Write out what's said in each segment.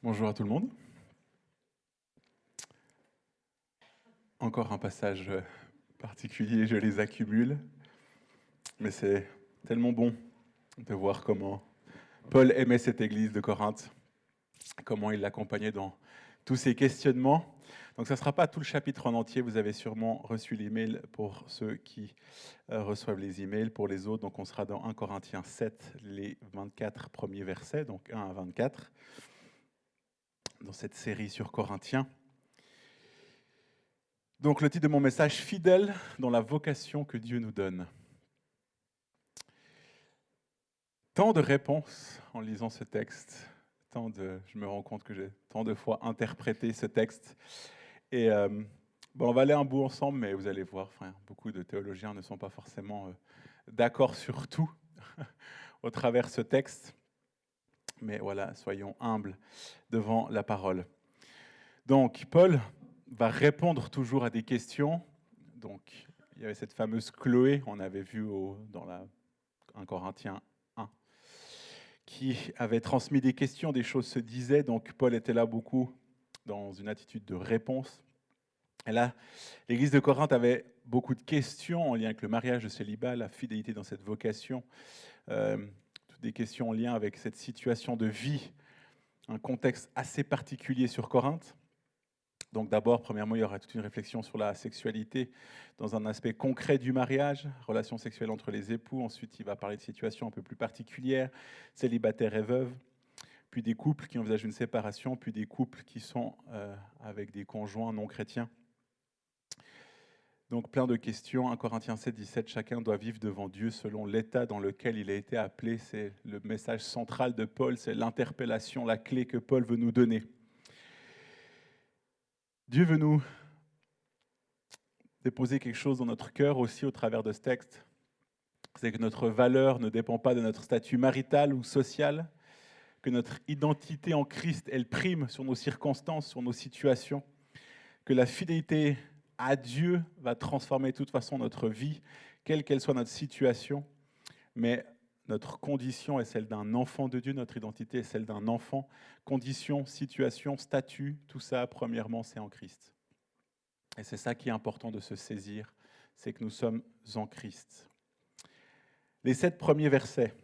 Bonjour à tout le monde. Encore un passage particulier, je les accumule, mais c'est tellement bon de voir comment Paul aimait cette église de Corinthe, comment il l'accompagnait dans tous ces questionnements. Donc ça ne sera pas tout le chapitre en entier, vous avez sûrement reçu l'email pour ceux qui reçoivent les emails, pour les autres, donc on sera dans 1 Corinthiens 7, les 24 premiers versets, donc 1 à 24, dans cette série sur Corinthiens. Donc le titre de mon message, fidèle dans la vocation que Dieu nous donne. Tant de réponses en lisant ce texte, je me rends compte que j'ai tant de fois interprété ce texte. Et on va aller un bout ensemble, mais vous allez voir, beaucoup de théologiens ne sont pas forcément d'accord sur tout au travers de ce texte. Mais voilà, soyons humbles devant la parole. Donc, Paul va répondre toujours à des questions. Donc, il y avait cette fameuse Chloé, on avait vu dans 1 Corinthiens 1, qui avait transmis des questions, des choses se disaient. Donc, Paul était là beaucoup dans une attitude de réponse. Et là, l'église de Corinthe avait beaucoup de questions en lien avec le mariage, le célibat, la fidélité dans cette vocation, toutes des questions en lien avec cette situation de vie, un contexte assez particulier sur Corinthe. Donc d'abord, premièrement, il y aura toute une réflexion sur la sexualité dans un aspect concret du mariage, relations sexuelles entre les époux. Ensuite, il va parler de situations un peu plus particulières, célibataires et veuves, puis des couples qui envisagent une séparation, puis des couples qui sont avec des conjoints non chrétiens. Donc plein de questions. 1 Corinthiens 7, 17, chacun doit vivre devant Dieu selon l'état dans lequel il a été appelé. C'est le message central de Paul, c'est l'interpellation, la clé que Paul veut nous donner. Dieu veut nous déposer quelque chose dans notre cœur aussi au travers de ce texte. C'est que notre valeur ne dépend pas de notre statut marital ou social, que notre identité en Christ, elle prime sur nos circonstances, sur nos situations, que la fidélité à Dieu va transformer de toute façon notre vie, quelle qu'elle soit notre situation, mais notre condition est celle d'un enfant de Dieu, notre identité est celle d'un enfant. Condition, situation, statut, tout ça, premièrement, c'est en Christ. Et c'est ça qui est important de se saisir, c'est que nous sommes en Christ. Les 7 premiers versets.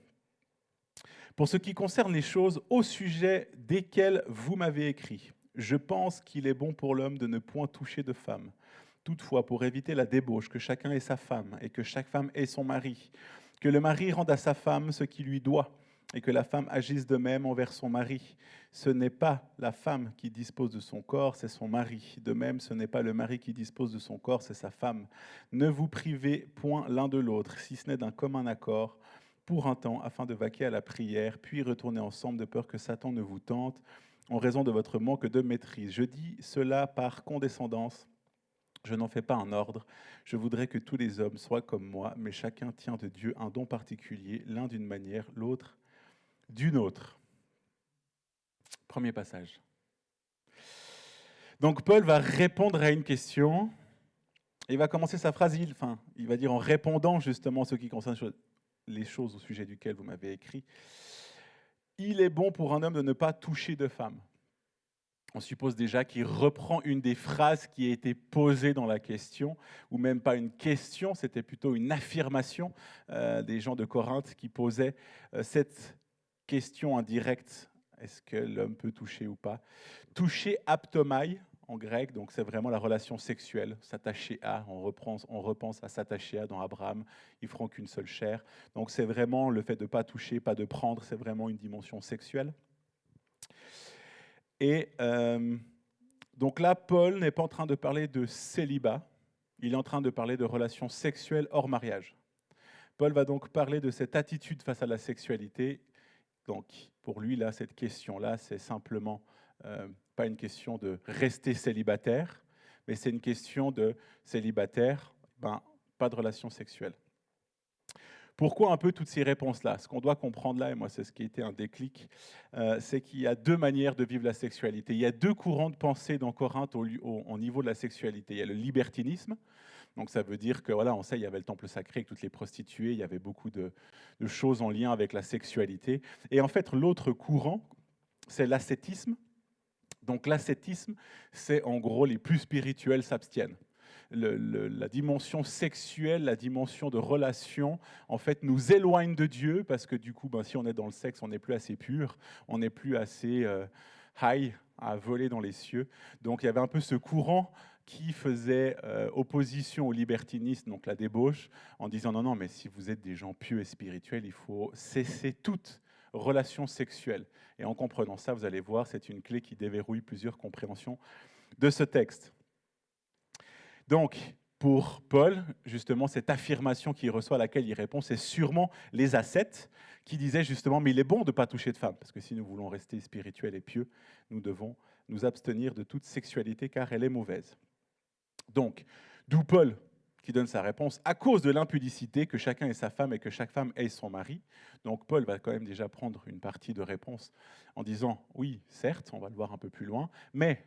Pour ce qui concerne les choses au sujet desquelles vous m'avez écrit, je pense qu'il est bon pour l'homme de ne point toucher de femme. Toutefois, pour éviter la débauche, que chacun ait sa femme et que chaque femme ait son mari, que le mari rende à sa femme ce qu'il lui doit et que la femme agisse de même envers son mari. Ce n'est pas la femme qui dispose de son corps, c'est son mari. De même, ce n'est pas le mari qui dispose de son corps, c'est sa femme. Ne vous privez point l'un de l'autre, si ce n'est d'un commun accord, pour un temps, afin de vaquer à la prière, puis retourner ensemble de peur que Satan ne vous tente en raison de votre manque de maîtrise. Je dis cela par condescendance. Je n'en fais pas un ordre. Je voudrais que tous les hommes soient comme moi, mais chacun tient de Dieu un don particulier, l'un d'une manière, l'autre d'une autre. Premier passage. Donc Paul va répondre à une question. Il va commencer sa phrase, il va dire en répondant justement à ce qui concerne les choses au sujet duquel vous m'avez écrit. Il est bon pour un homme de ne pas toucher de femme. On suppose déjà qu'il reprend une des phrases qui a été posée dans la question, ou même pas une question, c'était plutôt une affirmation des gens de Corinthe qui posaient cette question indirecte, est-ce que l'homme peut toucher ou pas? Toucher aptomai en grec, donc c'est vraiment la relation sexuelle, s'attacher à, on repense à s'attacher à dans Abraham, ils feront qu'une seule chair. Donc c'est vraiment le fait de ne pas toucher, pas de prendre, c'est vraiment une dimension sexuelle. Et donc là, Paul n'est pas en train de parler de célibat, il est en train de parler de relations sexuelles hors mariage. Paul va donc parler de cette attitude face à la sexualité. Donc pour lui, là, cette question-là, c'est simplement pas une question de rester célibataire, mais c'est une question de célibataire, pas de relation sexuelle. Pourquoi un peu toutes ces réponses-là? Ce qu'on doit comprendre là, et moi c'est ce qui a été un déclic, c'est qu'il y a 2 manières de vivre la sexualité. Il y a 2 courants de pensée dans Corinthe au niveau de la sexualité. Il y a le libertinisme, donc ça veut dire que voilà, on sait il y avait le temple sacré avec toutes les prostituées, il y avait beaucoup de choses en lien avec la sexualité. Et en fait, l'autre courant, c'est l'ascétisme. Donc l'ascétisme, c'est en gros les plus spirituels s'abstiennent. La dimension sexuelle, la dimension de relation, en fait, nous éloigne de Dieu parce que du coup, si on est dans le sexe, on n'est plus assez pur, on n'est plus assez high à voler dans les cieux. Donc il y avait un peu ce courant qui faisait opposition au libertinisme, donc la débauche, en disant non, non, mais si vous êtes des gens pieux et spirituels, il faut cesser toute relation sexuelle. Et en comprenant ça, vous allez voir, c'est une clé qui déverrouille plusieurs compréhensions de ce texte. Donc, pour Paul, justement, cette affirmation qu'il reçoit, à laquelle il répond, c'est sûrement les ascètes qui disaient justement, mais il est bon de ne pas toucher de femme, parce que si nous voulons rester spirituels et pieux, nous devons nous abstenir de toute sexualité, car elle est mauvaise. Donc, d'où Paul qui donne sa réponse, à cause de l'impudicité, que chacun ait sa femme et que chaque femme ait son mari. Donc Paul va quand même déjà prendre une partie de réponse en disant, oui, certes, on va le voir un peu plus loin, mais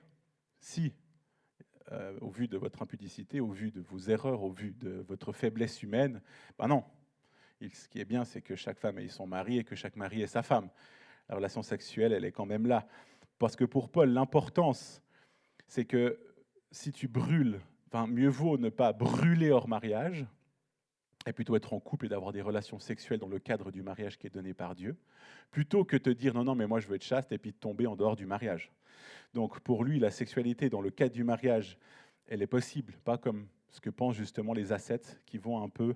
si au vu de votre impudicité, au vu de vos erreurs, au vu de votre faiblesse humaine, ben non. Ce qui est bien, c'est que chaque femme ait son mari et que chaque mari ait sa femme. La relation sexuelle, elle est quand même là. Parce que pour Paul, l'importance, c'est que si tu brûles, mieux vaut ne pas brûler hors mariage, et plutôt être en couple et d'avoir des relations sexuelles dans le cadre du mariage qui est donné par Dieu, plutôt que te dire non, non, mais moi je veux être chaste et puis de tomber en dehors du mariage. Donc pour lui, la sexualité dans le cadre du mariage, elle est possible, pas comme ce que pensent justement les ascètes qui vont un peu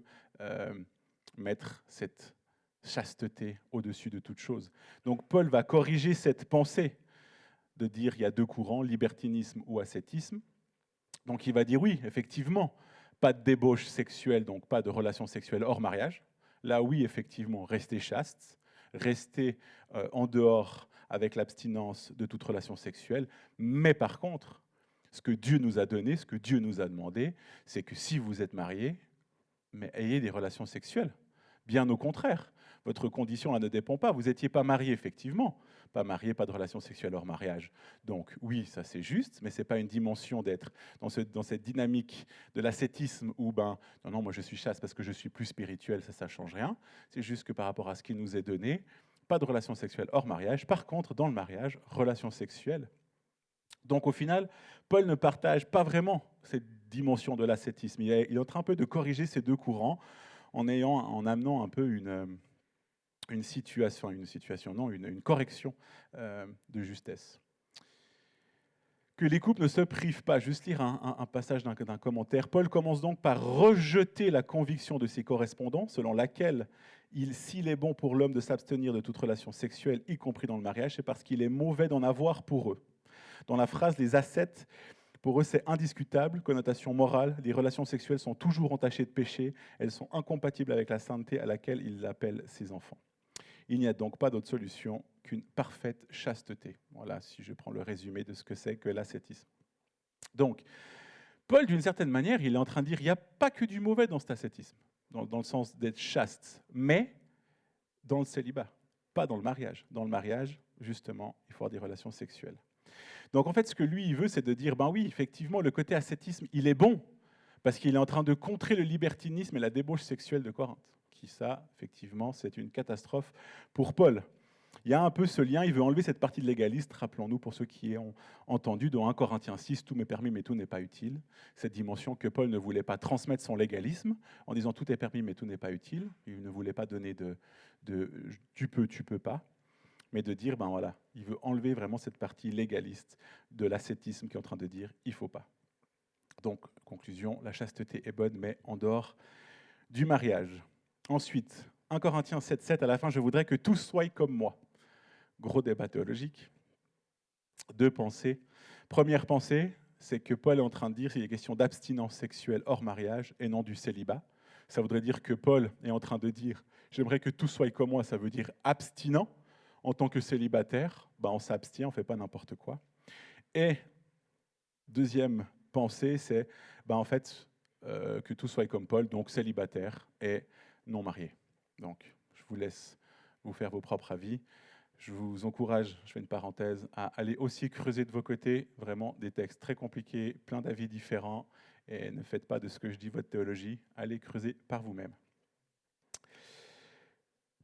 mettre cette chasteté au-dessus de toute chose. Donc Paul va corriger cette pensée de dire il y a deux courants, libertinisme ou ascétisme. Donc il va dire oui, effectivement, pas de débauche sexuelle, donc pas de relation sexuelle hors mariage. Là, oui, effectivement, rester chaste, rester en dehors avec l'abstinence de toute relation sexuelle. Mais par contre, ce que Dieu nous a donné, ce que Dieu nous a demandé, c'est que si vous êtes mariés, mais ayez des relations sexuelles. Bien au contraire, votre condition là, ne dépend pas. Vous n'étiez pas marié, effectivement. Pas marié, pas de relation sexuelle hors mariage. Donc oui, ça c'est juste, mais ce n'est pas une dimension d'être dans cette dynamique de l'ascétisme où, non, non, moi je suis chaste parce que je suis plus spirituel, ça ne change rien. C'est juste que par rapport à ce qui nous est donné, pas de relation sexuelle hors mariage. Par contre, dans le mariage, relation sexuelle. Donc au final, Paul ne partage pas vraiment cette dimension de l'ascétisme. Il est en train un peu de corriger ces deux courants en amenant un peu une correction de justesse. Que les couples ne se privent pas. Juste lire un passage d'un commentaire. Paul commence donc par rejeter la conviction de ses correspondants, selon laquelle s'il est bon pour l'homme de s'abstenir de toute relation sexuelle, y compris dans le mariage, c'est parce qu'il est mauvais d'en avoir pour eux. Dans la phrase, les ascètes, pour eux, c'est indiscutable, connotation morale. Les relations sexuelles sont toujours entachées de péché. Elles sont incompatibles avec la sainteté à laquelle il appelle ses enfants. Il n'y a donc pas d'autre solution qu'une parfaite chasteté. Voilà, si je prends le résumé de ce que c'est que l'ascétisme. Donc, Paul, d'une certaine manière, il est en train de dire qu'il n'y a pas que du mauvais dans cet ascétisme, dans le sens d'être chaste, mais dans le célibat, pas dans le mariage. Dans le mariage, justement, il faut avoir des relations sexuelles. Donc en fait, ce que lui, il veut, c'est de dire, oui, effectivement, le côté ascétisme, il est bon, parce qu'il est en train de contrer le libertinisme et la débauche sexuelle de Corinthe. Qui ça, effectivement, c'est une catastrophe pour Paul. Il y a un peu ce lien, il veut enlever cette partie de légaliste, rappelons-nous pour ceux qui ont entendu, dans 1 Corinthiens 6, tout m'est permis mais tout n'est pas utile. Cette dimension que Paul ne voulait pas transmettre son légalisme, en disant tout est permis mais tout n'est pas utile. Il ne voulait pas donner de tu peux pas, mais de dire, voilà, il veut enlever vraiment cette partie légaliste de l'ascétisme qui est en train de dire, il ne faut pas. Donc, conclusion, la chasteté est bonne, mais en dehors du mariage. Ensuite, 1 Corinthiens 7,7, à la fin, je voudrais que tous soient comme moi. Gros débat théologique. 2 pensées. Première pensée, c'est que Paul est en train de dire qu'il est question d'abstinence sexuelle hors mariage et non du célibat. Ça voudrait dire que Paul est en train de dire « j'aimerais que tous soient comme moi », ça veut dire abstinent. En tant que célibataire, on s'abstient, on ne fait pas n'importe quoi. Et deuxième pensée, c'est en fait que tous soient comme Paul, donc célibataire et non marié. Donc je vous laisse vous faire vos propres avis. Je vous encourage, je fais une parenthèse, à aller aussi creuser de vos côtés, vraiment des textes très compliqués, plein d'avis différents, et ne faites pas de ce que je dis votre théologie, allez creuser par vous-même.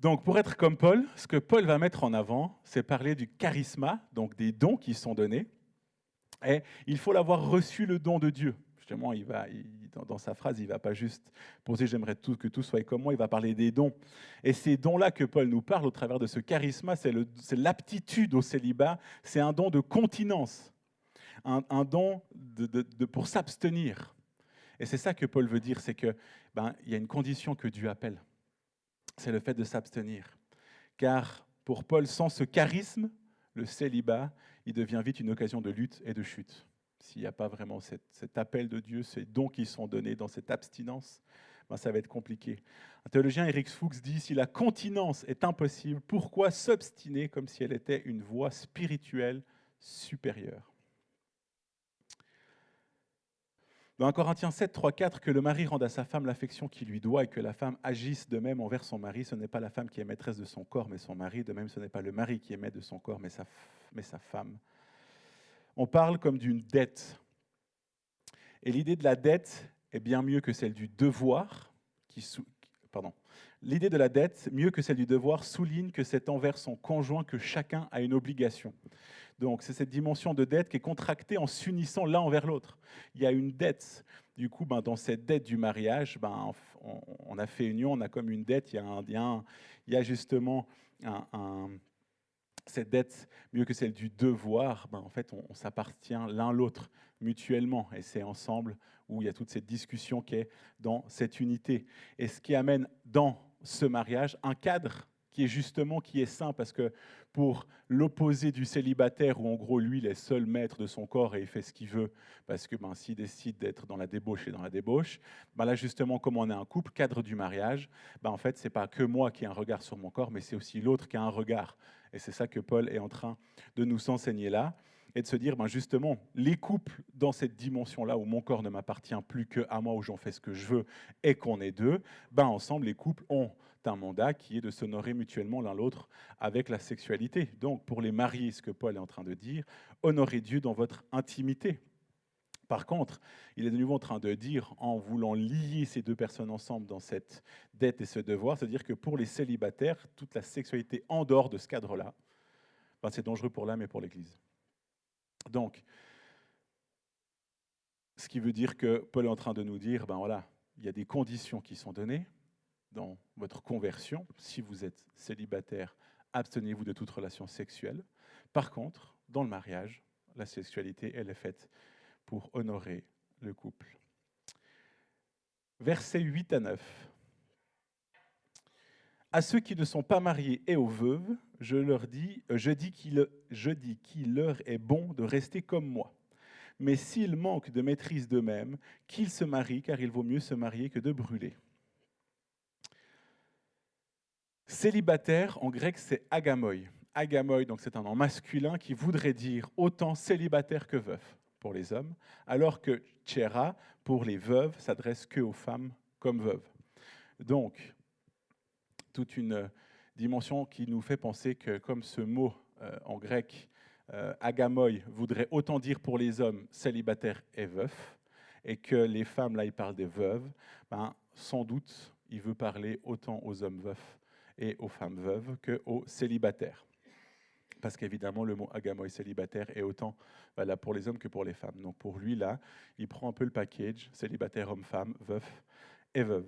Donc, pour être comme Paul, ce que Paul va mettre en avant, c'est parler du charisma, donc des dons qui sont donnés. Et il faut l'avoir reçu le don de Dieu. Justement, dans sa phrase, il ne va pas juste poser j'aimerais que tout soit comme moi, il va parler des dons. Et ces dons-là que Paul nous parle au travers de ce charisme, c'est l'aptitude au célibat, c'est un don de continence, un don pour s'abstenir. Et c'est ça que Paul veut dire, c'est qu'il y a une condition que Dieu appelle, c'est le fait de s'abstenir. Car pour Paul, sans ce charisme, le célibat, il devient vite une occasion de lutte et de chute. S'il n'y a pas vraiment cet appel de Dieu, ces dons qui sont donnés dans cette abstinence, ça va être compliqué. Un théologien, Eric Fuchs, dit « Si la continence est impossible, pourquoi s'obstiner comme si elle était une voie spirituelle supérieure ?» Dans 1 Corinthiens 7, 3, 4, que le mari rende à sa femme l'affection qu'il lui doit et que la femme agisse de même envers son mari. Ce n'est pas la femme qui est maîtresse de son corps, mais son mari. De même, ce n'est pas le mari qui est maître de son corps, mais sa femme. On parle comme d'une dette. Et l'idée de la dette est bien mieux que celle du devoir. L'idée de la dette, mieux que celle du devoir, souligne que c'est envers son conjoint que chacun a une obligation. Donc, c'est cette dimension de dette qui est contractée en s'unissant l'un envers l'autre. Il y a une dette. Du coup, dans cette dette du mariage, on a fait union, on a comme une dette. Il y a justement cette dette, mieux que celle du devoir. En fait, on s'appartient l'un l'autre mutuellement. Et c'est ensemble où il y a toute cette discussion qui est dans cette unité. Et ce qui amène dans ce mariage un cadre qui est sain, parce que pour l'opposé du célibataire, où en gros, lui, il est seul maître de son corps et il fait ce qu'il veut, parce que s'il décide d'être dans la débauche, et dans la débauche, là, justement, comme on est un couple, cadre du mariage, en fait, c'est pas que moi qui ai un regard sur mon corps, mais c'est aussi l'autre qui a un regard. Et c'est ça que Paul est en train de nous enseigner là, et de se dire, justement, les couples dans cette dimension-là, où mon corps ne m'appartient plus qu'à moi, où j'en fais ce que je veux, et qu'on est deux, ensemble, les couples ont un mandat qui est de s'honorer mutuellement l'un l'autre avec la sexualité. Donc, pour les mariés, ce que Paul est en train de dire, honorez Dieu dans votre intimité. Par contre, il est de nouveau en train de dire, en voulant lier ces deux personnes ensemble dans cette dette et ce devoir, c'est-à-dire que pour les célibataires, toute la sexualité en dehors de ce cadre-là, c'est dangereux pour l'âme et pour l'Église. Donc, ce qui veut dire que Paul est en train de nous dire, il y a des conditions qui sont données dans votre conversion. Si vous êtes célibataire, abstenez-vous de toute relation sexuelle. Par contre, dans le mariage, la sexualité, elle est faite pour honorer le couple. Versets 8 à 9. À ceux qui ne sont pas mariés et aux veuves, je dis qu'il leur est bon de rester comme moi. Mais s'ils manquent de maîtrise d'eux-mêmes, qu'ils se marient, car il vaut mieux se marier que de brûler. Célibataire, en grec, c'est agamoi. Agamoi, donc c'est un nom masculin qui voudrait dire autant célibataire que veuf pour les hommes, alors que tchera, pour les veuves, s'adresse que aux femmes comme veuves. Donc, toute une dimension qui nous fait penser que comme ce mot en grec, agamoi, voudrait autant dire pour les hommes célibataires et veufs, et que les femmes, là, ils parlent des veuves, sans doute, il veut parler autant aux hommes veufs et aux femmes veuves qu'aux célibataires. Parce qu'évidemment, le mot agamoi célibataire est autant valable pour les hommes que pour les femmes. Donc pour lui, là, il prend un peu le package, célibataire, homme-femme, veuf et veuve.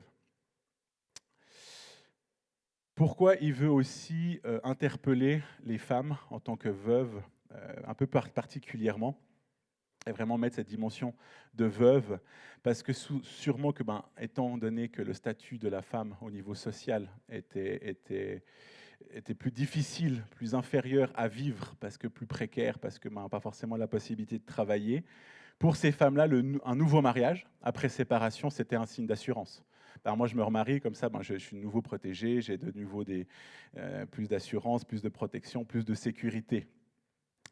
Pourquoi il veut aussi interpeller les femmes en tant que veuves, un peu particulièrement, et vraiment mettre cette dimension de veuve, parce que sûrement que, étant donné que le statut de la femme au niveau social était plus difficile, plus inférieur à vivre, parce que plus précaire, parce que pas forcément la possibilité de travailler, pour ces femmes-là, un nouveau mariage, après séparation, c'était un signe d'assurance. Moi, je me remarie, comme ça, je suis de nouveau protégé, j'ai de nouveau plus d'assurance, plus de protection, plus de sécurité.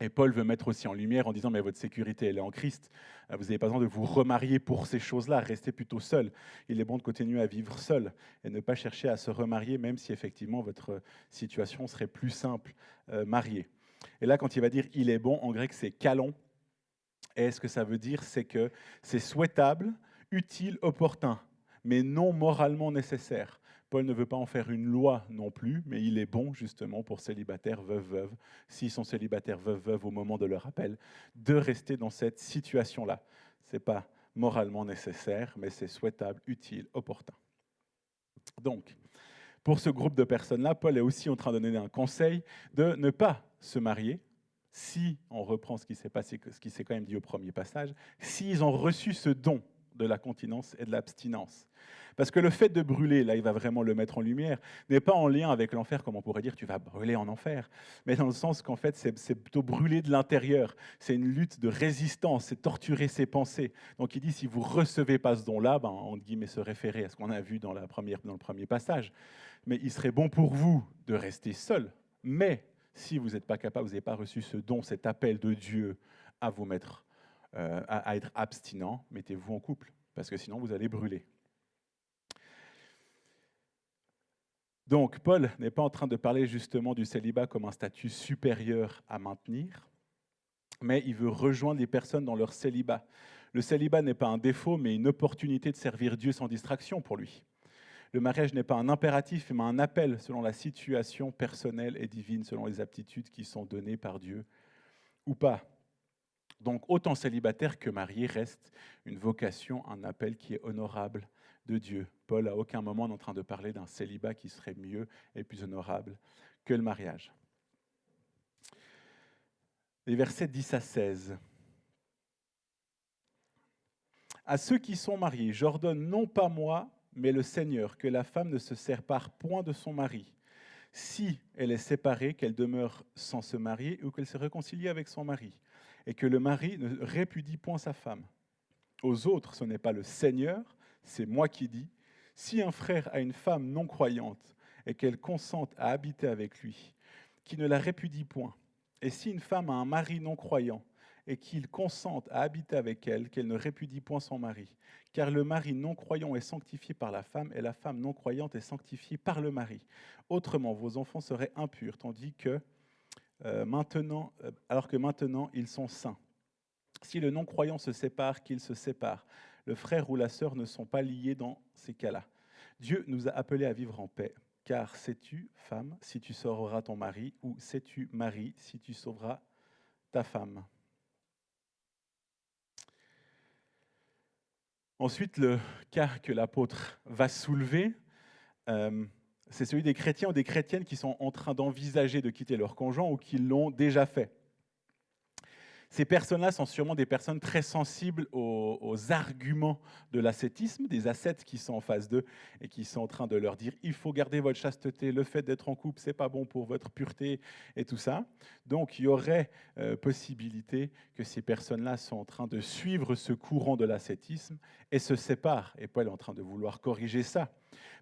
Et Paul veut mettre aussi en lumière en disant, mais votre sécurité, elle est en Christ. Vous n'avez pas besoin de vous remarier pour ces choses-là. Restez plutôt seul. Il est bon de continuer à vivre seul et ne pas chercher à se remarier, même si effectivement votre situation serait plus simple mariée. Et là, quand il va dire « il est bon », en grec, c'est « kalon ». Et ce que ça veut dire, c'est que c'est souhaitable, utile, opportun, mais non moralement nécessaire. Paul ne veut pas en faire une loi non plus, mais il est bon justement pour célibataires, veuves, s'ils sont célibataires, veuves au moment de leur appel, de rester dans cette situation-là. Ce n'est pas moralement nécessaire, mais c'est souhaitable, utile, opportun. Donc, pour ce groupe de personnes-là, Paul est aussi en train de donner un conseil de ne pas se marier, si on reprend ce qui s'est passé, ce qui s'est quand même dit au premier passage, s'ils ont reçu ce don de la continence et de l'abstinence. Parce que le fait de brûler, là il va vraiment le mettre en lumière, n'est pas en lien avec l'enfer, comme on pourrait dire tu vas brûler en enfer, mais dans le sens qu'en fait c'est plutôt brûler de l'intérieur, c'est une lutte de résistance, c'est torturer ses pensées. Donc il dit si vous ne recevez pas ce don-là, entre guillemets se référer à ce qu'on a vu dans le premier passage, mais il serait bon pour vous de rester seul, mais si vous n'êtes pas capable, vous n'avez pas reçu ce don, cet appel de Dieu à vous mettre, à être abstinent, mettez-vous en couple, parce que sinon vous allez brûler. Donc, Paul n'est pas en train de parler justement du célibat comme un statut supérieur à maintenir, mais il veut rejoindre les personnes dans leur célibat. Le célibat n'est pas un défaut, mais une opportunité de servir Dieu sans distraction pour lui. Le mariage n'est pas un impératif, mais un appel selon la situation personnelle et divine, selon les aptitudes qui sont données par Dieu ou pas. Donc, autant célibataire que marié reste une vocation, un appel qui est honorable de Dieu. Paul, à aucun moment, n'est en train de parler d'un célibat qui serait mieux et plus honorable que le mariage. Les versets 10 à 16. À ceux qui sont mariés, j'ordonne non pas moi, mais le Seigneur, que la femme ne se sépare point de son mari. Si elle est séparée, qu'elle demeure sans se marier ou qu'elle se réconcilie avec son mari, et que le mari ne répudie point sa femme. Aux autres, ce n'est pas le Seigneur, c'est moi qui dis, si un frère a une femme non croyante et qu'elle consente à habiter avec lui, qui ne la répudie point, et si une femme a un mari non croyant et qu'il consente à habiter avec elle, qu'elle ne répudie point son mari, car le mari non croyant est sanctifié par la femme et la femme non croyante est sanctifiée par le mari. Autrement, vos enfants seraient impurs, tandis que alors que maintenant ils sont saints. Si le non-croyant se sépare, qu'il se sépare. Le frère ou la sœur ne sont pas liés dans ces cas-là. Dieu nous a appelés à vivre en paix. Car sais-tu, femme, si tu sauveras ton mari, ou sais-tu, mari, si tu sauveras ta femme. Ensuite, le cas que l'apôtre va soulever, c'est celui des chrétiens ou des chrétiennes qui sont en train d'envisager de quitter leur conjoint ou qui l'ont déjà fait. Ces personnes-là sont sûrement des personnes très sensibles aux arguments de l'ascétisme, des ascètes qui sont en face d'eux et qui sont en train de leur dire il faut garder votre chasteté, le fait d'être en couple, c'est pas bon pour votre pureté et tout ça. Donc il y aurait possibilité que ces personnes-là sont en train de suivre ce courant de l'ascétisme et se séparent. Et Paul est en train de vouloir corriger ça.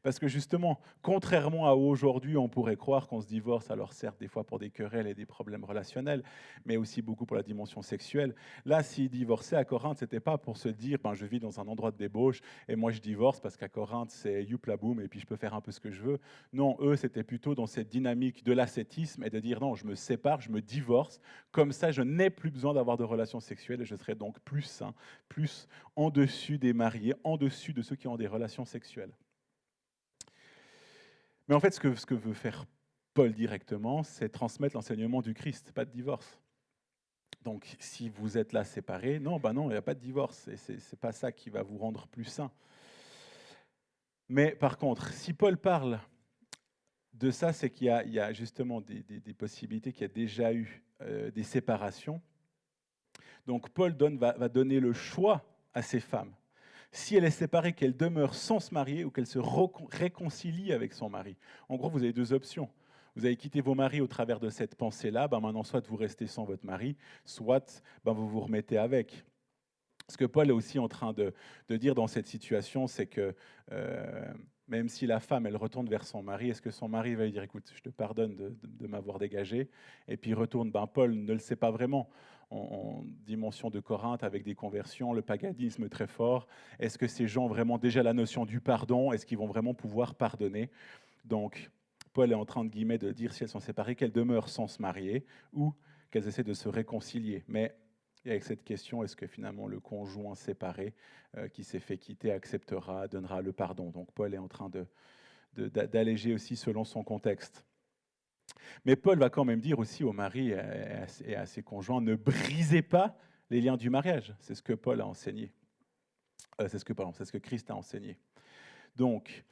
Parce que justement, contrairement à aujourd'hui, on pourrait croire qu'on se divorce, alors certes des fois pour des querelles et des problèmes relationnels, mais aussi beaucoup pour la dimension sexuelle. Là, s'ils divorçaient à Corinthe, ce n'était pas pour se dire je vis dans un endroit de débauche et moi je divorce parce qu'à Corinthe c'est youpla boum et puis je peux faire un peu ce que je veux. Non, eux c'était plutôt dans cette dynamique de l'ascétisme et de dire non, je me sépare, je me divorce, comme ça je n'ai plus besoin d'avoir de relations sexuelles et je serai donc plus sain, plus en dessus des mariés, en dessus de ceux qui ont des relations sexuelles. Mais en fait, ce que veut faire Paul directement, c'est transmettre l'enseignement du Christ, pas de divorce. Donc, si vous êtes là séparés, non, il n'y a pas de divorce. Et ce n'est pas ça qui va vous rendre plus saint. Mais par contre, si Paul parle de ça, c'est qu'il y a justement des possibilités, qu'il y a déjà eu des séparations. Donc, Paul va donner le choix à ces femmes. Si elle est séparée, qu'elle demeure sans se marier ou qu'elle se réconcilie avec son mari. En gros, vous avez deux options. Vous avez quitté vos maris au travers de cette pensée-là, maintenant, soit vous restez sans votre mari, soit vous vous remettez avec. Ce que Paul est aussi en train de dire dans cette situation, c'est que même si la femme, elle retourne vers son mari, est-ce que son mari va lui dire, écoute, je te pardonne de m'avoir dégagé, et puis il retourne, Paul ne le sait pas vraiment. En dimension de Corinthe, avec des conversions, le paganisme très fort, est-ce que ces gens ont vraiment déjà la notion du pardon? Est-ce qu'ils vont vraiment pouvoir pardonner? Donc, Paul est en train de dire, si elles sont séparées, qu'elles demeurent sans se marier, ou qu'elles essaient de se réconcilier. Mais et avec cette question, est-ce que finalement le conjoint séparé qui s'est fait quitter acceptera, donnera le pardon? Donc Paul est en train de d'alléger aussi selon son contexte. Mais Paul va quand même dire aussi aux maris et à ses conjoints, ne brisez pas les liens du mariage. C'est ce que Paul a enseigné. C'est ce que Christ a enseigné. Donc,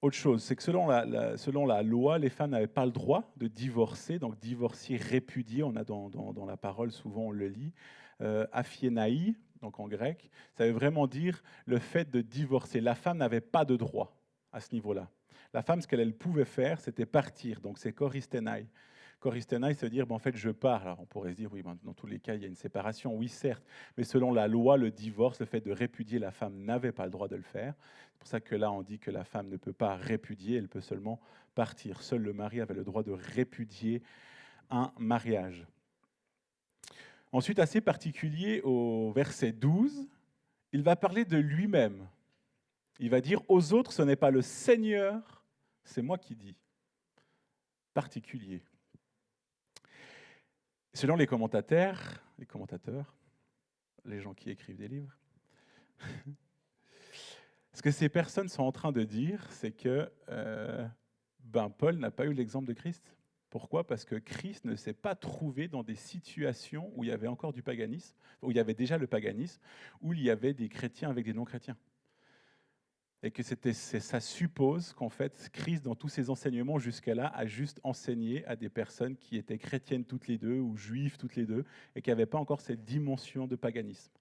autre chose, c'est que selon la loi, les femmes n'avaient pas le droit de divorcer, donc divorcier, répudier, on a dans la parole, souvent on le lit, aphiénaï, donc en grec, ça veut vraiment dire le fait de divorcer. La femme n'avait pas de droit à ce niveau-là. La femme, ce qu'elle pouvait faire, c'était partir, donc c'est choristenaï. Choristenaï, ça veut dire, en fait, je pars. Alors on pourrait se dire, oui, dans tous les cas, il y a une séparation, oui, certes, mais selon la loi, le divorce, le fait de répudier, la femme n'avait pas le droit de le faire. C'est pour ça que là, on dit que la femme ne peut pas répudier, elle peut seulement partir. Seul le mari avait le droit de répudier un mariage. Ensuite, assez particulier, au verset 12, il va parler de lui-même. Il va dire, aux autres, ce n'est pas le Seigneur, c'est moi qui dis. Particulier. Selon les commentateurs, les gens qui écrivent des livres, ce que ces personnes sont en train de dire, c'est que Paul n'a pas eu l'exemple de Christ. Pourquoi ? Parce que Christ ne s'est pas trouvé dans des situations où il y avait encore du paganisme, où il y avait déjà le paganisme, où il y avait des chrétiens avec des non-chrétiens. Et que ça suppose qu'en fait, Christ, dans tous ses enseignements jusqu'à là, a juste enseigné à des personnes qui étaient chrétiennes toutes les deux, ou juives toutes les deux, et qui n'avaient pas encore cette dimension de paganisme.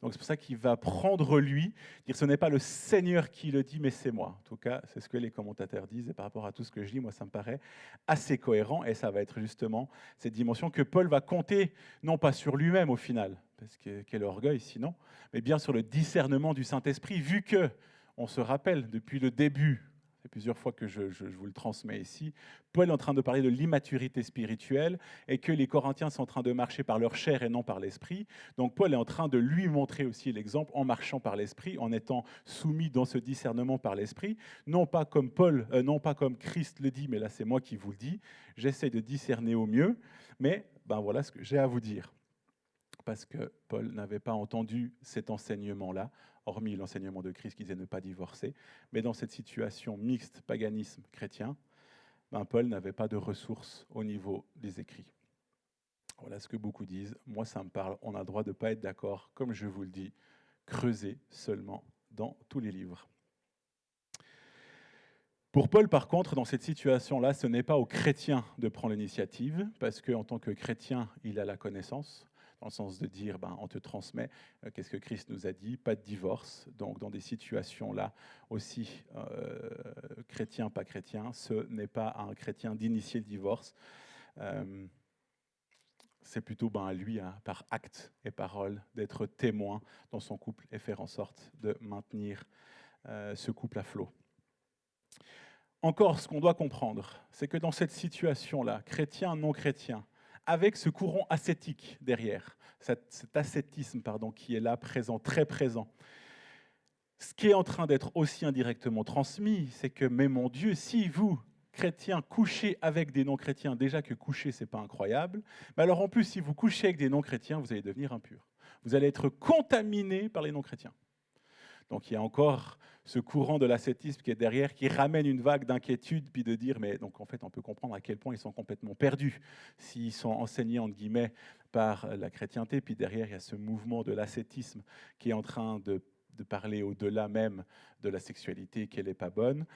Donc c'est pour ça qu'il va prendre lui, dire ce n'est pas le Seigneur qui le dit, mais c'est moi. En tout cas, c'est ce que les commentateurs disent, et par rapport à tout ce que je lis, moi ça me paraît assez cohérent, et ça va être justement cette dimension que Paul va compter, non pas sur lui-même au final, parce que quel orgueil sinon, mais bien sur le discernement du Saint-Esprit, vu que on se rappelle depuis le début, c'est plusieurs fois que je vous le transmets ici, Paul est en train de parler de l'immaturité spirituelle et que les Corinthiens sont en train de marcher par leur chair et non par l'esprit. Donc Paul est en train de lui montrer aussi l'exemple en marchant par l'esprit, en étant soumis dans ce discernement par l'esprit, non pas comme non pas comme Christ le dit, mais là c'est moi qui vous le dis. J'essaie de discerner au mieux, mais voilà ce que j'ai à vous dire. Parce que Paul n'avait pas entendu cet enseignement-là, hormis l'enseignement de Christ qui disait ne pas divorcer. Mais dans cette situation mixte, paganisme, chrétien, Paul n'avait pas de ressources au niveau des écrits. Voilà ce que beaucoup disent. Moi, ça me parle. On a le droit de ne pas être d'accord. Comme je vous le dis, creusez seulement dans tous les livres. Pour Paul, par contre, dans cette situation-là, ce n'est pas aux chrétiens de prendre l'initiative, parce qu'en tant que chrétien, il a la connaissance, dans le sens de dire, on te transmet, qu'est-ce que Christ nous a dit, pas de divorce. Donc dans des situations-là aussi, chrétien, pas chrétien, ce n'est pas à un chrétien d'initier le divorce. C'est plutôt à lui, par acte et parole, d'être témoin dans son couple et faire en sorte de maintenir ce couple à flot. Encore, ce qu'on doit comprendre, c'est que dans cette situation-là, chrétien, non chrétien, avec ce courant ascétique derrière, cet ascétisme qui est là, présent, très présent, ce qui est en train d'être aussi indirectement transmis, c'est que, mais mon Dieu, si vous, chrétiens, couchez avec des non-chrétiens, déjà que coucher, c'est pas incroyable, mais alors en plus, si vous couchez avec des non-chrétiens, vous allez devenir impur. Vous allez être contaminé par les non-chrétiens. Donc il y a encore ce courant de l'ascétisme qui est derrière, qui ramène une vague d'inquiétude, puis de dire, mais donc en fait on peut comprendre à quel point ils sont complètement perdus s'ils sont enseignés entre guillemets par la chrétienté, puis derrière il y a ce mouvement de l'ascétisme qui est en train de parler au-delà même de la sexualité, qu'elle n'est pas bonne,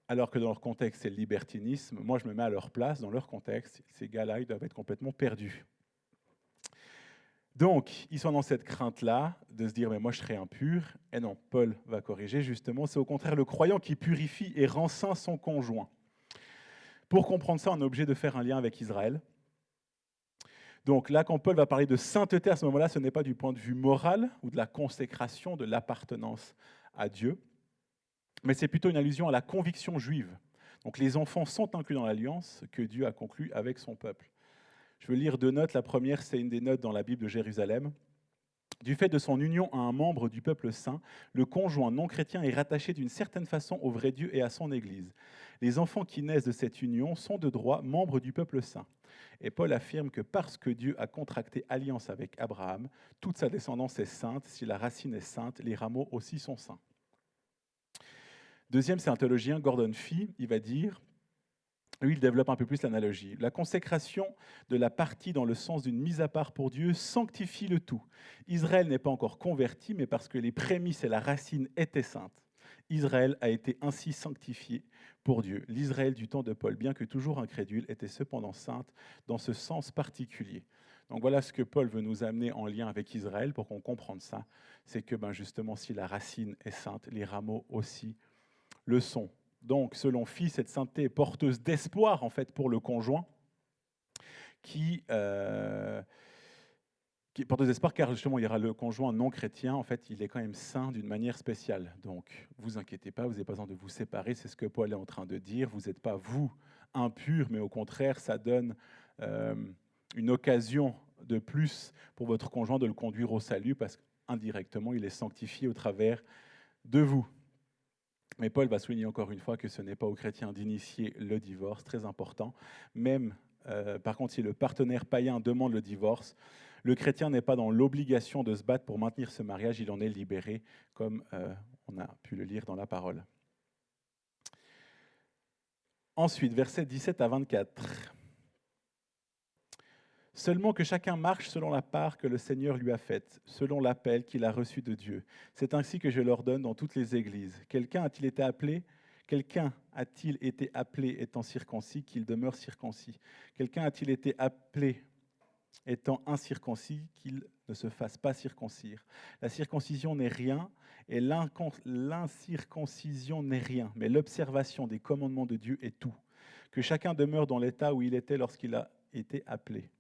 alors que dans leur contexte c'est le libertinisme. Moi je me mets à leur place, dans leur contexte, ces gars-là ils doivent être complètement perdus. Donc, ils sont dans cette crainte-là de se dire « mais moi je serai impur ». Et non, Paul va corriger justement, c'est au contraire le croyant qui purifie et rend saint son conjoint. Pour comprendre ça, on est obligé de faire un lien avec Israël. Donc là, quand Paul va parler de sainteté, à ce moment-là, ce n'est pas du point de vue moral ou de la consécration, de l'appartenance à Dieu, mais c'est plutôt une allusion à la conviction juive. Donc les enfants sont inclus dans l'alliance que Dieu a conclue avec son peuple. Je veux lire 2 notes. La première, c'est une des notes dans la Bible de Jérusalem. Du fait de son union à un membre du peuple saint, le conjoint non chrétien est rattaché d'une certaine façon au vrai Dieu et à son Église. Les enfants qui naissent de cette union sont de droit membres du peuple saint. Et Paul affirme que parce que Dieu a contracté alliance avec Abraham, toute sa descendance est sainte. Si la racine est sainte, les rameaux aussi sont saints. Deuxième, c'est un théologien, Gordon Fee, il va dire, lui, il développe un peu plus l'analogie. La consécration de la partie dans le sens d'une mise à part pour Dieu sanctifie le tout. Israël n'est pas encore converti, mais parce que les prémices et la racine étaient saintes. Israël a été ainsi sanctifié pour Dieu. L'Israël du temps de Paul, bien que toujours incrédule, était cependant sainte dans ce sens particulier. Donc voilà ce que Paul veut nous amener en lien avec Israël pour qu'on comprenne ça. C'est que justement, si la racine est sainte, les rameaux aussi le sont. Donc, selon Fils, cette sainteté est porteuse d'espoir en fait pour le conjoint, qui est porteuse d'espoir car justement il y aura le conjoint non chrétien, en fait il est quand même saint d'une manière spéciale. Donc, vous inquiétez pas, vous n'avez pas besoin de vous séparer, c'est ce que Paul est en train de dire. Vous n'êtes pas vous impur, mais au contraire, ça donne une occasion de plus pour votre conjoint de le conduire au salut parce qu'indirectement il est sanctifié au travers de vous. Mais Paul va souligner encore une fois que ce n'est pas aux chrétiens d'initier le divorce, très important. Même, par contre, si le partenaire païen demande le divorce, le chrétien n'est pas dans l'obligation de se battre pour maintenir ce mariage, il en est libéré, comme on a pu le lire dans la parole. Ensuite, versets 17 à 24. Seulement que chacun marche selon la part que le Seigneur lui a faite, selon l'appel qu'il a reçu de Dieu. C'est ainsi que je l'ordonne dans toutes les églises. Quelqu'un a-t-il été appelé étant circoncis, qu'il demeure circoncis? Quelqu'un a-t-il été appelé étant incirconcis, qu'il ne se fasse pas circoncire? La circoncision n'est rien et l'incirconcision n'est rien, mais l'observation des commandements de Dieu est tout. Que chacun demeure dans l'état où il était lorsqu'il a été appelé.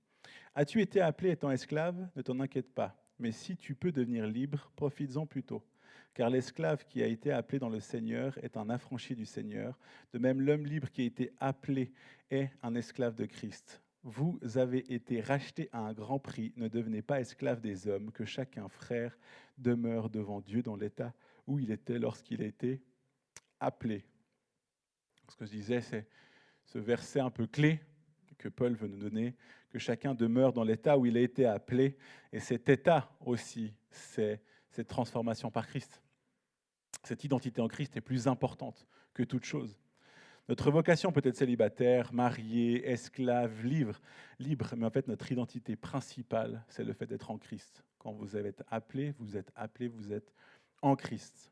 As-tu été appelé étant esclave? Ne t'en inquiète pas. Mais si tu peux devenir libre, profites-en plutôt. Car l'esclave qui a été appelé dans le Seigneur est un affranchi du Seigneur. De même, l'homme libre qui a été appelé est un esclave de Christ. Vous avez été rachetés à un grand prix. Ne devenez pas esclaves des hommes. Que chacun, frère, demeure devant Dieu dans l'état où il était lorsqu'il a été appelé. Ce que je disais, c'est ce verset un peu clé que Paul veut nous donner, que chacun demeure dans l'état où il a été appelé. Et cet état aussi, c'est cette transformation par Christ. Cette identité en Christ est plus importante que toute chose. Notre vocation peut être célibataire, marié, esclave, libre, mais en fait notre identité principale, c'est le fait d'être en Christ. Quand vous êtes appelé, vous êtes en Christ.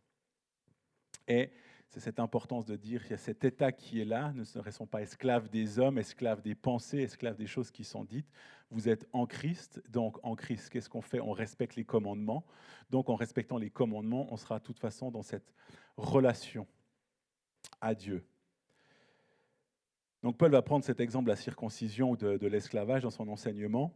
Et c'est cette importance de dire qu'il y a cet état qui est là. Nous ne restons pas esclaves des hommes, esclaves des pensées, esclaves des choses qui sont dites. Vous êtes en Christ. Donc en Christ, qu'est-ce qu'on fait? On respecte les commandements. Donc en respectant les commandements, on sera de toute façon dans cette relation à Dieu. Donc Paul va prendre cet exemple de la circoncision ou de l'esclavage dans son enseignement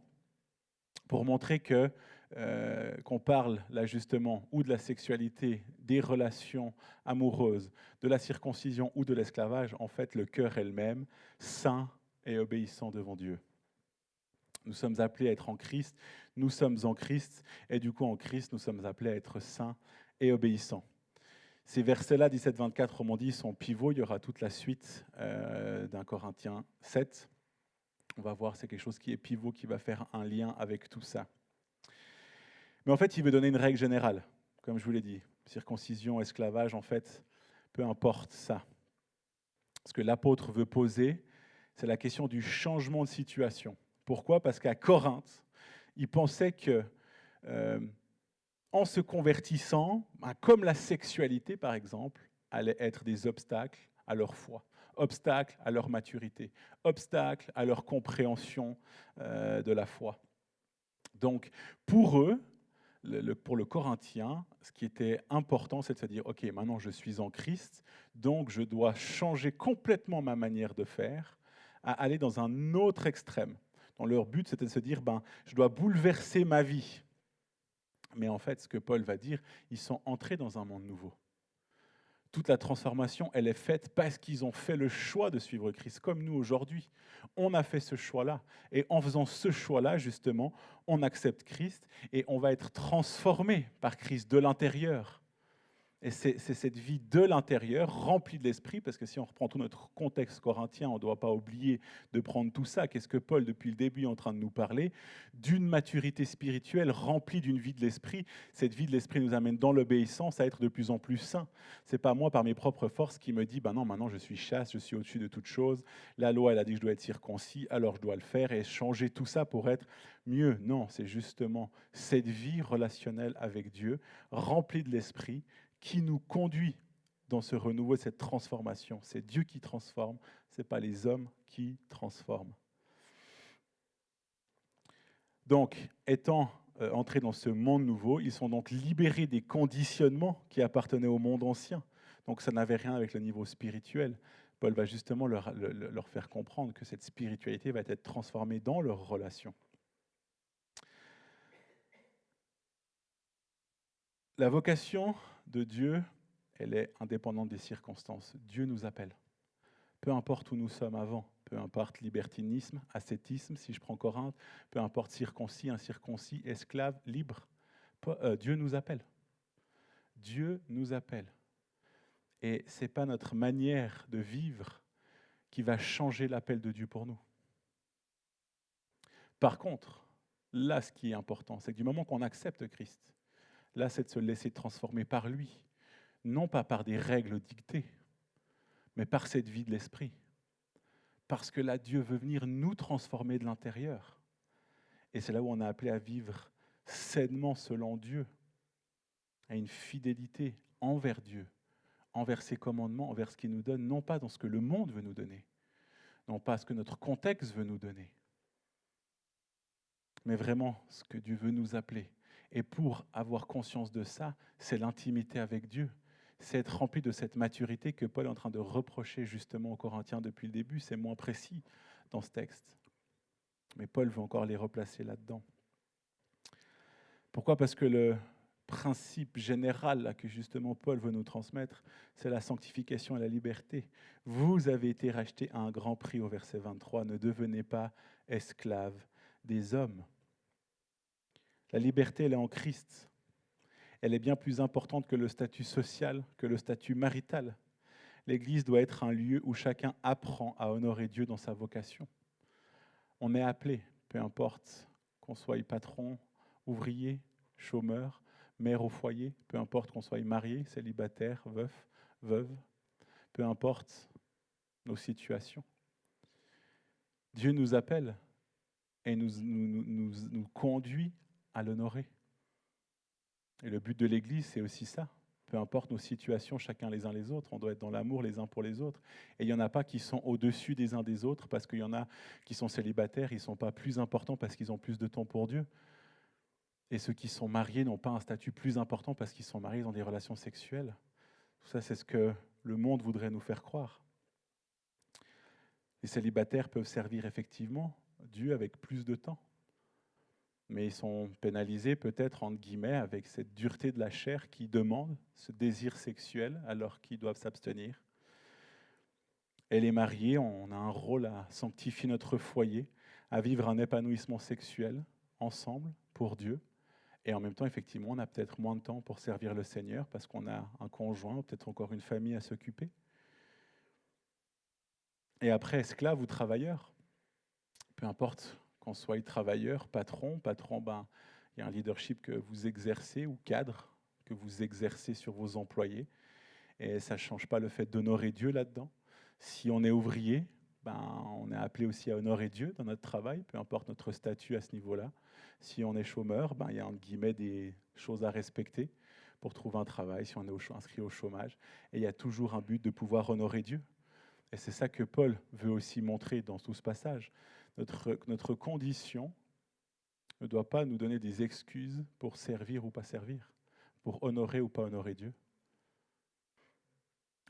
pour montrer qu'on parle là justement ou de la sexualité, des relations amoureuses, de la circoncision ou de l'esclavage, en fait le cœur est le même, saint et obéissant devant Dieu. Nous sommes appelés à être en Christ, nous sommes en Christ, et du coup en Christ nous sommes appelés à être saints et obéissants. Ces versets-là, 17-24, comme on dit, sont pivots. Il y aura toute la suite d'un Corinthiens 7. On va voir, c'est quelque chose qui est pivot, qui va faire un lien avec tout ça. Mais en fait, il veut donner une règle générale, comme je vous l'ai dit. Circoncision, esclavage, en fait, peu importe ça. Ce que l'apôtre veut poser, c'est la question du changement de situation. Pourquoi? Parce qu'à Corinthe, ils pensaient que en se convertissant, comme la sexualité par exemple, allait être des obstacles à leur foi, obstacles à leur maturité, obstacles à leur compréhension de la foi. Donc pour eux, pour le Corinthien, ce qui était important, c'est de se dire, OK, maintenant je suis en Christ, donc je dois changer complètement ma manière de faire, à aller dans un autre extrême. Donc leur but, c'était de se dire, je dois bouleverser ma vie. Mais en fait, ce que Paul va dire, ils sont entrés dans un monde nouveau. Toute la transformation, elle est faite parce qu'ils ont fait le choix de suivre Christ, comme nous aujourd'hui. On a fait ce choix-là. Et en faisant ce choix-là, justement, on accepte Christ et on va être transformé par Christ de l'intérieur. Et c'est cette vie de l'intérieur, remplie de l'esprit, parce que si on reprend tout notre contexte corinthien, on ne doit pas oublier de prendre tout ça. Qu'est-ce que Paul, depuis le début, est en train de nous parler? D'une maturité spirituelle remplie d'une vie de l'esprit. Cette vie de l'esprit nous amène dans l'obéissance à être de plus en plus saints. C'est pas moi, par mes propres forces, qui me dit, ben non, maintenant je suis chaste, je suis au-dessus de toute chose. La loi, elle a dit que je dois être circoncis, alors je dois le faire et changer tout ça pour être mieux. Non, c'est justement cette vie relationnelle avec Dieu, remplie de l'esprit, qui nous conduit dans ce renouveau, cette transformation. C'est Dieu qui transforme, ce n'est pas les hommes qui transforment. Donc, étant entrés dans ce monde nouveau, ils sont donc libérés des conditionnements qui appartenaient au monde ancien. Donc ça n'avait rien avec le niveau spirituel. Paul va justement leur faire comprendre que cette spiritualité va être transformée dans leurs relations. La vocation de Dieu, elle est indépendante des circonstances. Dieu nous appelle. Peu importe où nous sommes avant, peu importe libertinisme, ascétisme, si je prends Corinthe, peu importe circoncis, incirconcis, esclave, libre, Dieu nous appelle. Dieu nous appelle. Et ce n'est pas notre manière de vivre qui va changer l'appel de Dieu pour nous. Par contre, là, ce qui est important, c'est que du moment qu'on accepte Christ, là, c'est de se laisser transformer par lui, non pas par des règles dictées, mais par cette vie de l'esprit. Parce que là, Dieu veut venir nous transformer de l'intérieur. Et c'est là où on est appelé à vivre sainement selon Dieu, à une fidélité envers Dieu, envers ses commandements, envers ce qu'il nous donne, non pas dans ce que le monde veut nous donner, non pas ce que notre contexte veut nous donner, mais vraiment ce que Dieu veut nous appeler. Et pour avoir conscience de ça, c'est l'intimité avec Dieu. C'est être rempli de cette maturité que Paul est en train de reprocher justement aux Corinthiens depuis le début. C'est moins précis dans ce texte. Mais Paul veut encore les replacer là-dedans. Pourquoi? Parce que le principe général là, que justement Paul veut nous transmettre, c'est la sanctification et la liberté. Vous avez été rachetés à un grand prix au verset 23. Ne devenez pas esclaves des hommes. La liberté, elle est en Christ. Elle est bien plus importante que le statut social, que le statut marital. L'Église doit être un lieu où chacun apprend à honorer Dieu dans sa vocation. On est appelé, peu importe qu'on soit patron, ouvrier, chômeur, mère au foyer, peu importe qu'on soit marié, célibataire, veuf, veuve, peu importe nos situations. Dieu nous appelle et nous conduit à l'honorer. Et le but de l'Église, c'est aussi ça. Peu importe nos situations, chacun les uns les autres, on doit être dans l'amour les uns pour les autres. Et il n'y en a pas qui sont au-dessus des uns des autres parce qu'il y en a qui sont célibataires, ils ne sont pas plus importants parce qu'ils ont plus de temps pour Dieu. Et ceux qui sont mariés n'ont pas un statut plus important parce qu'ils sont mariés dans des relations sexuelles. Tout ça, c'est ce que le monde voudrait nous faire croire. Les célibataires peuvent servir effectivement Dieu avec plus de temps. Mais ils sont pénalisés peut-être, entre guillemets, avec cette dureté de la chair qui demande ce désir sexuel alors qu'ils doivent s'abstenir. Et les mariés, on a un rôle à sanctifier notre foyer, à vivre un épanouissement sexuel ensemble pour Dieu. Et en même temps, effectivement, on a peut-être moins de temps pour servir le Seigneur parce qu'on a un conjoint, peut-être encore une famille à s'occuper. Et après, esclave ou travailleur, peu importe qu'on soit travailleur, patron, ben, il y a un leadership que vous exercez ou cadre que vous exercez sur vos employés. Et ça ne change pas le fait d'honorer Dieu là-dedans. Si on est ouvrier, ben, on est appelé aussi à honorer Dieu dans notre travail, peu importe notre statut à ce niveau-là. Si on est chômeur, ben, il y a entre guillemets des choses à respecter pour trouver un travail, si on est inscrit au chômage. Et il y a toujours un but de pouvoir honorer Dieu. Et c'est ça que Paul veut aussi montrer dans tout ce passage. Notre condition ne doit pas nous donner des excuses pour servir ou pas servir, pour honorer ou pas honorer Dieu.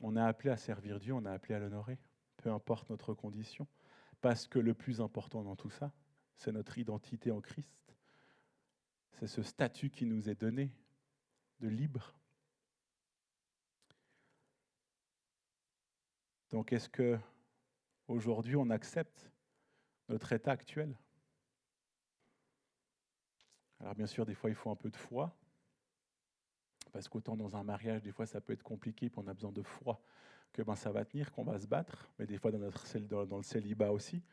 On est appelé à servir Dieu, on est appelé à l'honorer, peu importe notre condition, parce que le plus important dans tout ça, c'est notre identité en Christ. C'est ce statut qui nous est donné de libre. Donc est-ce que aujourd'hui on accepte notre état actuel? Alors bien sûr, des fois il faut un peu de foi, Parce qu'autant dans un mariage, des fois, ça peut être compliqué, puis on a besoin de foi, que ça va tenir, qu'on va se battre. Mais des fois, dans le célibat aussi,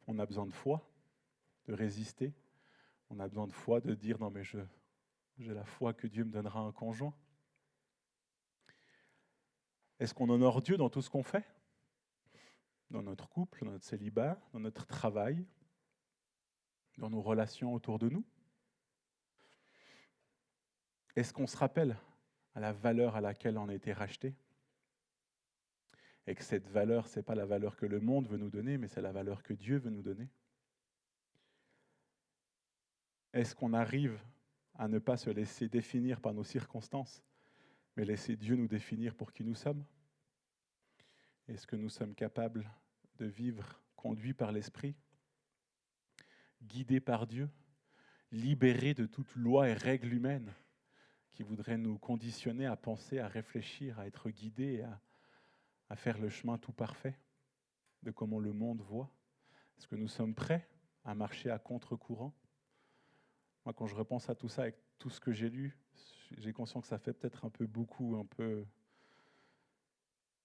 on a besoin de foi, de résister. On a besoin de foi, de dire, non mais j'ai la foi que Dieu me donnera un conjoint. Est-ce qu'on honore Dieu dans tout ce qu'on fait? Dans notre couple, dans notre célibat, dans notre travail, dans nos relations autour de nous? Est-ce qu'on se rappelle à la valeur à laquelle on a été racheté? Et que cette valeur, ce n'est pas la valeur que le monde veut nous donner, mais c'est la valeur que Dieu veut nous donner? Est-ce qu'on arrive à ne pas se laisser définir par nos circonstances, mais laisser Dieu nous définir pour qui nous sommes? Est-ce que nous sommes capables de vivre conduits par l'Esprit, guidés par Dieu, libérés de toute loi et règle humaine qui voudrait nous conditionner à penser, à réfléchir, à être guidés, à faire le chemin tout parfait de comment le monde voit? Est-ce que nous sommes prêts à marcher à contre-courant? Moi, quand je repense à tout ça, avec tout ce que j'ai lu, j'ai conscience que ça fait peut-être un peu beaucoup, un peu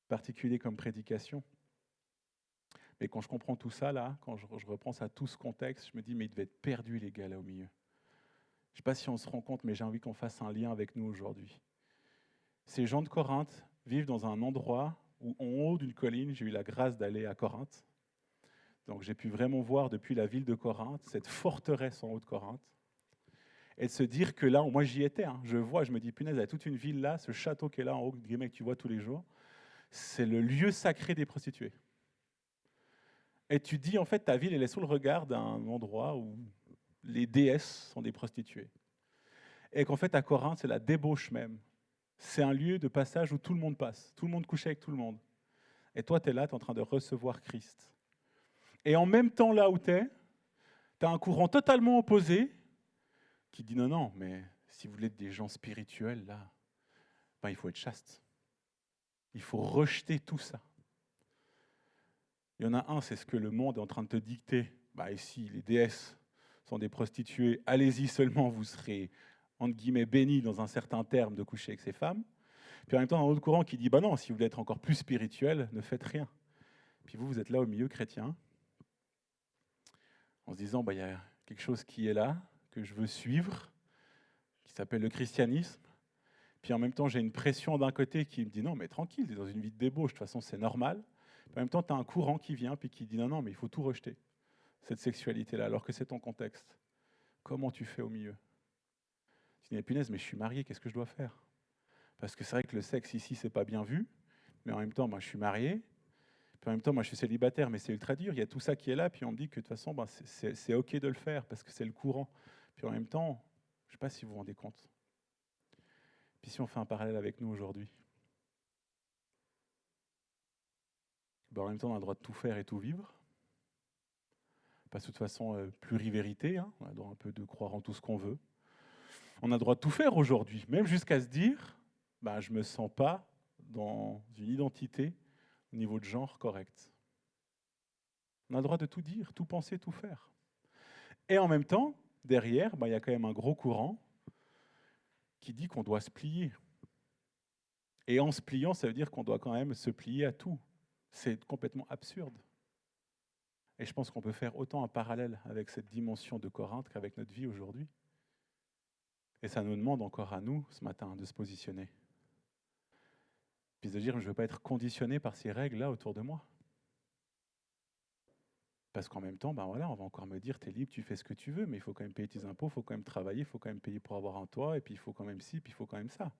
particulier comme prédication. Mais quand je comprends tout ça, là, quand je repense à tout ce contexte, je me dis, mais ils devaient être perdus, les gars, là, au milieu. Je ne sais pas si on se rend compte, mais j'ai envie qu'on fasse un lien avec nous aujourd'hui. Ces gens de Corinthe vivent dans un endroit où, en haut d'une colline, j'ai eu la grâce d'aller à Corinthe. Donc j'ai pu vraiment voir depuis la ville de Corinthe, cette forteresse en haut de Corinthe, et de se dire que là, moi j'y étais, hein, je vois, je me dis, punaise, il y a toute une ville là, ce château qui est là en haut, que tu vois tous les jours, c'est le lieu sacré des prostituées. Et tu dis, en fait, ta ville, elle est sous le regard d'un endroit où les déesses sont des prostituées. Et qu'en fait, à Corinthe, c'est la débauche même. C'est un lieu de passage où tout le monde passe. Tout le monde couche avec tout le monde. Et toi, tu es là, tu es en train de recevoir Christ. Et en même temps, là où tu es, tu as un courant totalement opposé qui dit non, non, mais si vous voulez être des gens spirituels, là, ben, il faut être chaste. Il faut rejeter tout ça. Il y en a un, c'est ce que le monde est en train de te dicter. Bah, ici, les déesses sont des prostituées. Allez-y seulement, vous serez, entre guillemets, bénis dans un certain terme de coucher avec ces femmes. Puis en même temps, un autre courant qui dit, bah non, si vous voulez être encore plus spirituel, ne faites rien. Puis vous êtes là au milieu chrétien, en se disant, bah, il y a quelque chose qui est là, que je veux suivre, qui s'appelle le christianisme. Puis en même temps, j'ai une pression d'un côté qui me dit, non, mais tranquille, tu es dans une vie de débauche, de toute façon, c'est normal. Puis en même temps, tu as un courant qui vient, puis qui dit, non, non, mais il faut tout rejeter, cette sexualité-là, alors que c'est ton contexte. Comment tu fais au milieu? Tu dis, mais punaise, mais je suis marié, qu'est-ce que je dois faire? Parce que c'est vrai que le sexe ici, c'est pas bien vu, mais en même temps, moi, je suis marié, puis en même temps, moi, je suis célibataire, mais c'est ultra dur. Il y a tout ça qui est là, puis on me dit que de toute façon, ben, c'est OK de le faire, parce que c'est le courant. Puis en même temps, je ne sais pas si vous vous rendez compte. Puis si on fait un parallèle avec nous aujourd'hui, ben, en même temps, on a le droit de tout faire et tout vivre. Parce que de toute façon, plurivérité, hein, on a le droit un peu de croire en tout ce qu'on veut. On a le droit de tout faire aujourd'hui, même jusqu'à se dire, ben, je ne me sens pas dans une identité au niveau de genre correct. On a le droit de tout dire, tout penser, tout faire. Et en même temps, derrière, ben, il y a quand même un gros courant qui dit qu'on doit se plier. Et en se pliant, ça veut dire qu'on doit quand même se plier à tout. C'est complètement absurde. Et je pense qu'on peut faire autant un parallèle avec cette dimension de Corinthe qu'avec notre vie aujourd'hui. Et ça nous demande encore à nous, ce matin, de se positionner. Puis de dire, je ne veux pas être conditionné par ces règles-là autour de moi. Parce qu'en même temps, ben voilà, on va encore me dire, tu es libre, tu fais ce que tu veux, mais il faut quand même payer tes impôts, il faut quand même travailler, il faut quand même payer pour avoir un toit, et puis il faut quand même ci, puis il faut quand même ça.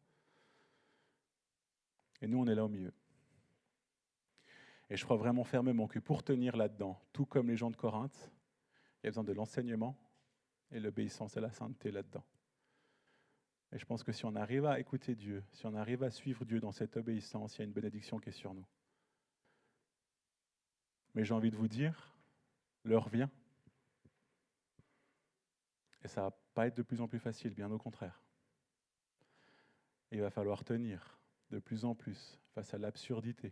Et nous, on est là au milieu. Et je crois vraiment fermement que pour tenir là-dedans, tout comme les gens de Corinthe, il y a besoin de l'enseignement et l'obéissance et la sainteté là-dedans. Et je pense que si on arrive à écouter Dieu, si on arrive à suivre Dieu dans cette obéissance, il y a une bénédiction qui est sur nous. Mais j'ai envie de vous dire, l'heure vient. Et ça ne va pas être de plus en plus facile, bien au contraire. Et il va falloir tenir de plus en plus face à l'absurdité.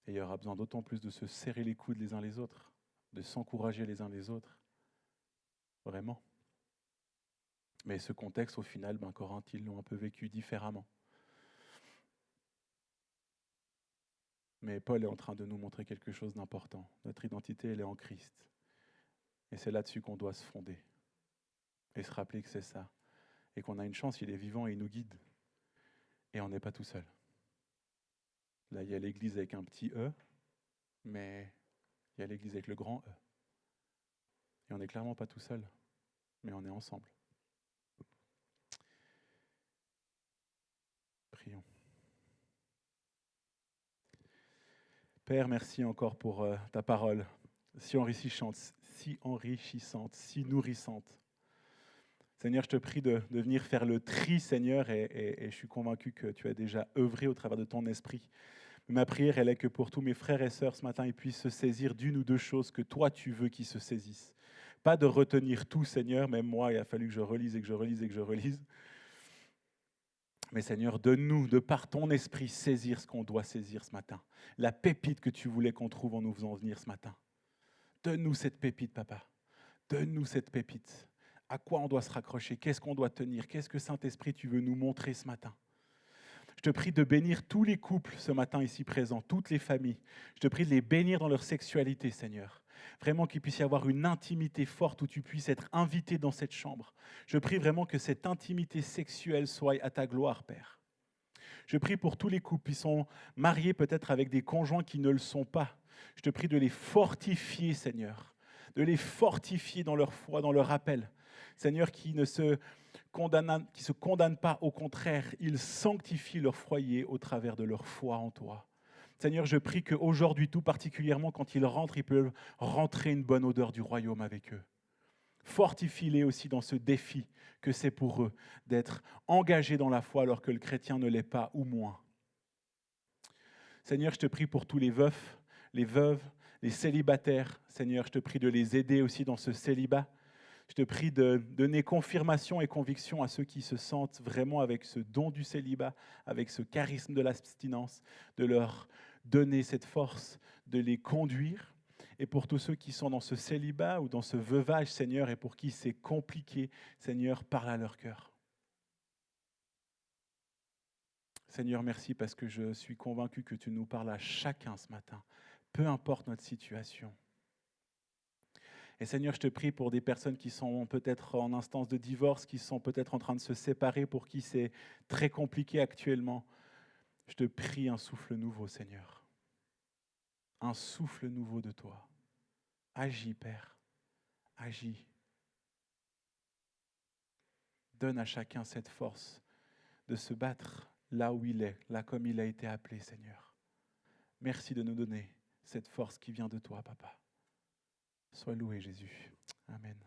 Et il y aura besoin d'autant plus de se serrer les coudes les uns les autres, de s'encourager les uns les autres. Vraiment. Mais ce contexte, au final, Corinthe, ils l'ont un peu vécu différemment. Mais Paul est en train de nous montrer quelque chose d'important. Notre identité, elle est en Christ. Et c'est là-dessus qu'on doit se fonder. Et se rappeler que c'est ça. Et qu'on a une chance, il est vivant et il nous guide. Et on n'est pas tout seul. Là, il y a l'Église avec un petit E, mais il y a l'Église avec le grand E. Et on n'est clairement pas tout seul, mais on est ensemble. Prions. Père, merci encore pour ta parole, si enrichissante, si nourrissante. Seigneur, je te prie de venir faire le tri, Seigneur, et je suis convaincu que tu as déjà œuvré au travers de ton esprit. Mais ma prière, elle est que pour tous mes frères et sœurs ce matin, ils puissent se saisir d'une ou deux choses que toi, tu veux qu'ils se saisissent. Pas de retenir tout, Seigneur, même moi, il a fallu que je relise et que je relise et que je relise. Mais Seigneur, donne-nous, de par ton esprit, saisir ce qu'on doit saisir ce matin. La pépite que tu voulais qu'on trouve en nous faisant venir ce matin. Donne-nous cette pépite, papa. Donne-nous cette pépite. À quoi on doit se raccrocher? Qu'est-ce qu'on doit tenir? Qu'est-ce que Saint-Esprit, tu veux nous montrer ce matin? Je te prie de bénir tous les couples ce matin ici présents, toutes les familles. Je te prie de les bénir dans leur sexualité, Seigneur. Vraiment qu'il puisse y avoir une intimité forte où tu puisses être invité dans cette chambre. Je prie vraiment que cette intimité sexuelle soit à ta gloire, Père. Je prie pour tous les couples qui sont mariés peut-être avec des conjoints qui ne le sont pas. Je te prie de les fortifier, Seigneur, de les fortifier dans leur foi, dans leur appel. Seigneur, qui ne se condamnent pas, au contraire, ils sanctifient leur foyer au travers de leur foi en toi. Seigneur, je prie qu'aujourd'hui, tout particulièrement quand ils rentrent, ils peuvent rentrer une bonne odeur du royaume avec eux. Fortifie-les aussi dans ce défi que c'est pour eux d'être engagés dans la foi alors que le chrétien ne l'est pas ou moins. Seigneur, je te prie pour tous les veufs, les veuves, les célibataires. Seigneur, je te prie de les aider aussi dans ce célibat. Je te prie de donner confirmation et conviction à ceux qui se sentent vraiment avec ce don du célibat, avec ce charisme de l'abstinence, de leur donner cette force, de les conduire. Et pour tous ceux qui sont dans ce célibat ou dans ce veuvage, Seigneur, et pour qui c'est compliqué, Seigneur, parle à leur cœur. Seigneur, merci parce que je suis convaincu que tu nous parles à chacun ce matin, peu importe notre situation. Et Seigneur, je te prie pour des personnes qui sont peut-être en instance de divorce, qui sont peut-être en train de se séparer, pour qui c'est très compliqué actuellement. Je te prie un souffle nouveau, Seigneur. Un souffle nouveau de toi. Agis, Père. Agis. Donne à chacun cette force de se battre là où il est, là comme il a été appelé, Seigneur. Merci de nous donner cette force qui vient de toi, Papa. Sois loué, Jésus. Amen.